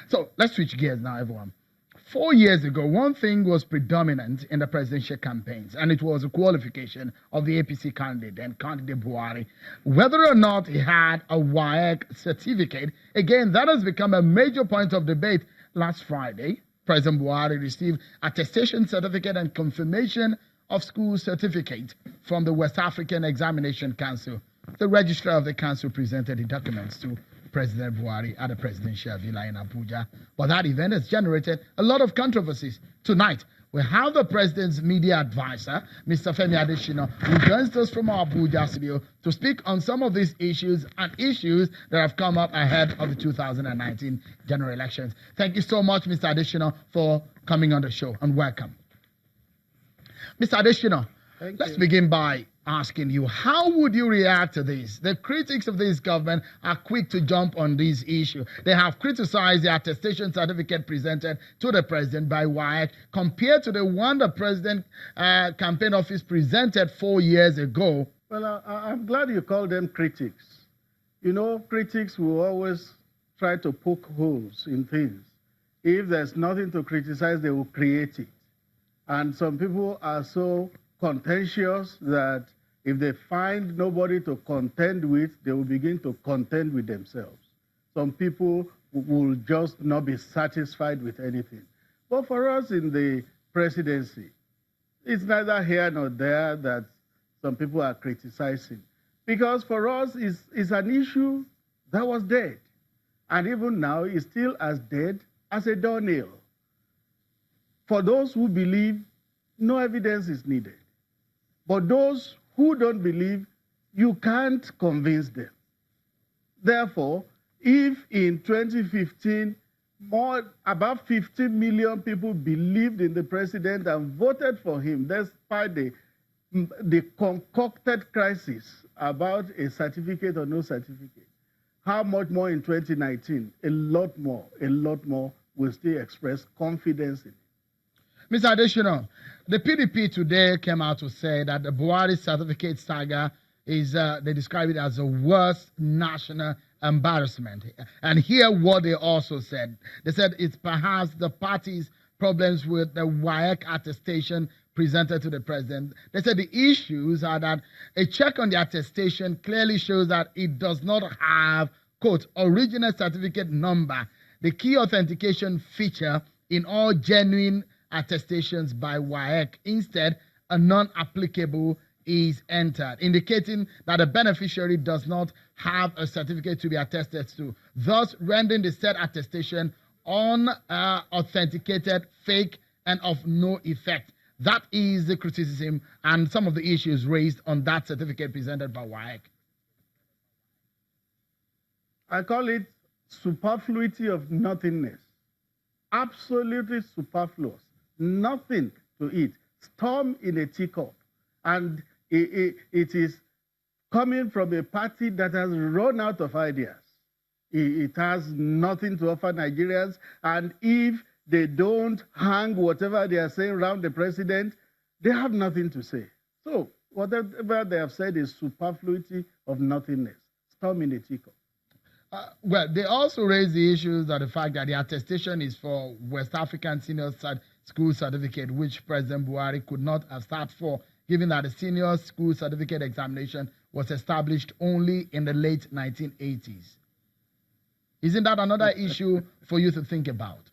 So let's switch gears now, everyone. 4 years ago, one thing was predominant in the presidential campaigns, and it was a qualification of the APC candidate and candidate Buhari. Whether or not he had a WAEC certificate, again, that has become a major point of debate. Last Friday, President Buhari received attestation certificate and confirmation of school certificate from the West African Examination Council. The registrar of the council presented the documents to President Buhari at the presidential villa in Abuja. But that event has generated a lot of controversies. Tonight, we have the president's media advisor, Mr. Femi Adeshina, who joins us from our Abuja studio to speak on some of these issues and issues that have come up ahead of the 2019 general elections. Thank you so much, Mr. Adeshina, for coming on the show, and welcome. Mr. Adeshina, let's begin by asking you, how would you react to this? The critics of this government are quick to jump on this issue. They have criticized the attestation certificate presented to the president by WAEC compared to the one the president campaign office presented 4 years ago. Well, I'm glad you call them critics. You know, critics will always try to poke holes in things. If there's nothing to criticize, they will create it. And some people are so contentious that if they find nobody to contend with, they will begin to contend with themselves. Some people will just not be satisfied with anything. But for us in the presidency, it's neither here nor there that some people are criticizing. Because for us, it's an issue that was dead. And even now, it's still as dead as a doornail. For those who believe, no evidence is needed. But those who don't believe, you can't convince them. Therefore, if in 2015, about 15 million people believed in the president and voted for him, despite the concocted crisis about a certificate or no certificate, how much more in 2019? A lot more will still express confidence in it. Mr. Adeshina, the PDP today came out to say that the Buhari certificate saga is, they describe it as the worst national embarrassment. And hear what they also said. They said it's perhaps the party's problems with the WAEC attestation presented to the president. They said the issues are that a check on the attestation clearly shows that it does not have, quote, original certificate number, the key authentication feature in all genuine attestations by WAEC. Instead, a non-applicable is entered, indicating that the beneficiary does not have a certificate to be attested to, thus rendering the said attestation unauthenticated, fake, and of no effect. That is the criticism and some of the issues raised on that certificate presented by WAEC. I call it superfluity of nothingness. Absolutely superfluous. Nothing to it. Storm in a teacup. And it is coming from a party that has run out of ideas. It has nothing to offer Nigerians. And if they don't hang whatever they are saying around the president, they have nothing to say. So whatever they have said is superfluity of nothingness. Storm in a teacup. Well, they also raise the issues that the fact that the attestation is for West African Senior School Certificate, which President Buhari could not have sat for, given that the Senior School Certificate examination was established only in the late 1980s. Isn't that another issue for you to think about?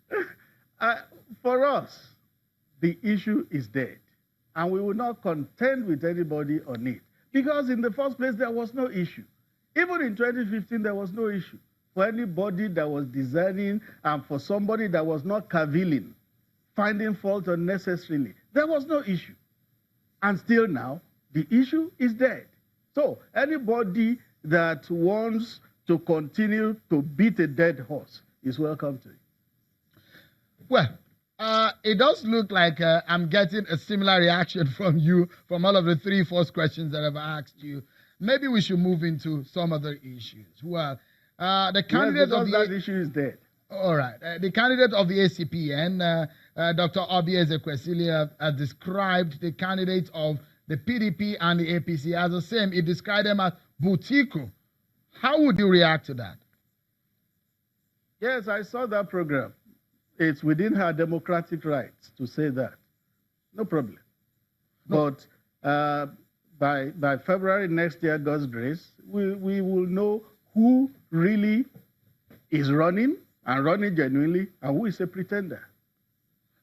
For us, the issue is dead, and we will not contend with anybody on it, because in the first place, there was no issue. Even in 2015, there was no issue for anybody that was designing and for somebody that was not cavilling, finding fault unnecessarily. There was no issue. And still now, the issue is dead. So anybody that wants to continue to beat a dead horse is welcome to it. Well, it does look like I'm getting a similar reaction from you from all of the 3 first questions that I've asked you. Maybe we should move into some other issues. Well, the candidate of that issue is dead. All right. The candidate of the ACPN, Dr. Obi Ezekwesili, has described the candidates of the PDP and the APC as the same. He described them as butiku. How would you react to that? Yes, I saw that program. It's within her democratic rights to say that. No problem. No. But by February next year, God's grace, we will know who really is running and running genuinely and who is a pretender.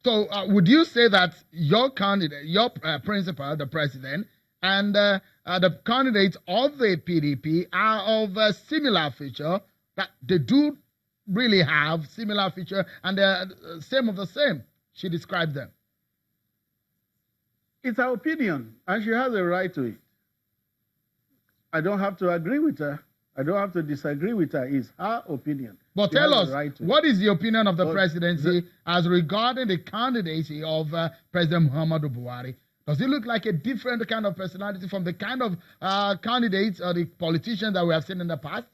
So would you say that your candidate, your principal, the president, and the candidates of the PDP are of a similar feature, that they do really have similar feature and they're same of the same? She described them. It's her opinion, and she has a right to it. I don't have to agree with her. I don't have to disagree with her. It's her opinion. But She tell has us, a right to what it. is the opinion of the presidency as regarding the candidacy of President Muhammadu Buhari? Does he look like a different kind of personality from the kind of candidates or the politicians that we have seen in the past?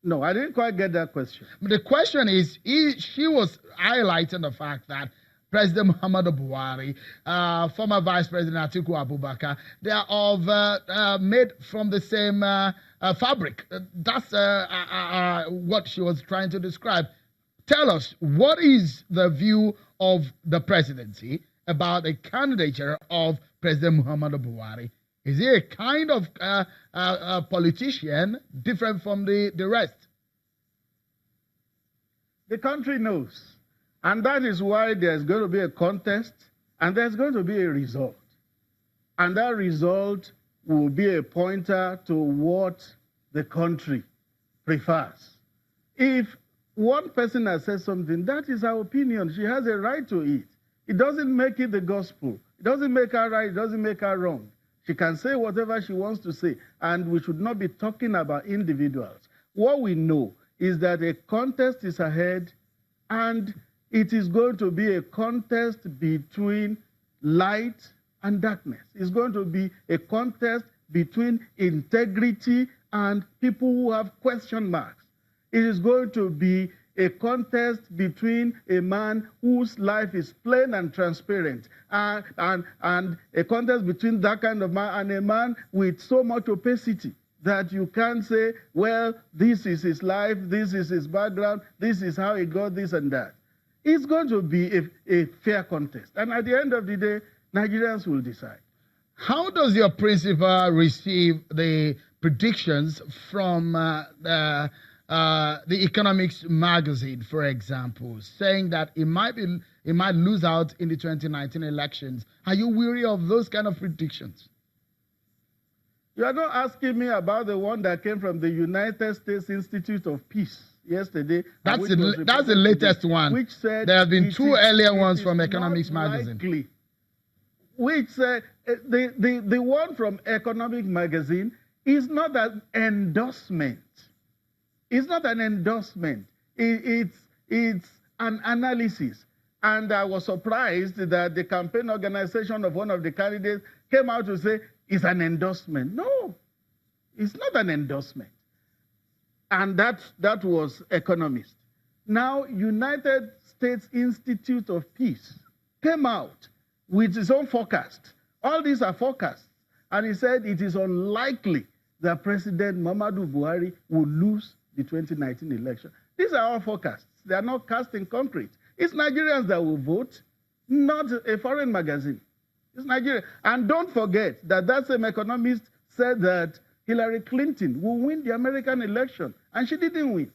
No, I didn't quite get that question. The question is, she was highlighting the fact that President Muhammadu Buhari, former Vice President Atiku Abubakar, they are of made from the same fabric. That's what she was trying to describe. Tell us, what is the view of the presidency about the candidature of President Muhammadu Buhari? Is he a kind of politician different from the rest? The country knows. And that is why there's going to be a contest and there's going to be a result. And that result will be a pointer to what the country prefers. If one person has said something, that is her opinion. She has a right to it. It doesn't make it the gospel. It doesn't make her right. It doesn't make her wrong. She can say whatever she wants to say. And we should not be talking about individuals. What we know is that a contest is ahead, and it is going to be a contest between light and darkness. It's going to be a contest between integrity and people who have question marks. It is going to be a contest between a man whose life is plain and transparent, and a contest between that kind of man and a man with so much opacity that you can't say, well, this is his life, this is his background, this is how he got this and that. It's going to be a fair contest. And at the end of the day, Nigerians will decide. How does your principal receive the predictions from the Economics magazine, for example, saying that it might lose out in the 2019 elections? Are you weary of those kind of predictions? You are not asking me about the one that came from the United States Institute of Peace yesterday. That's the latest one. Which said there have been two earlier ones from Economics magazine. Likely, which said the one from Economic magazine is not an endorsement. It's not an endorsement. It's an analysis. And I was surprised that the campaign organization of one of the candidates came out to say it's an endorsement. No, it's not an endorsement. And that was Economist. Now, United States Institute of Peace came out with its own forecast. All these are forecasts. And he said it is unlikely that President Muhammadu Buhari will lose the 2019 election. These are all forecasts. They are not cast in concrete. It's Nigerians that will vote, not a foreign magazine. It's Nigeria. And don't forget that same economist said that Hillary Clinton will win the American election, and she didn't win.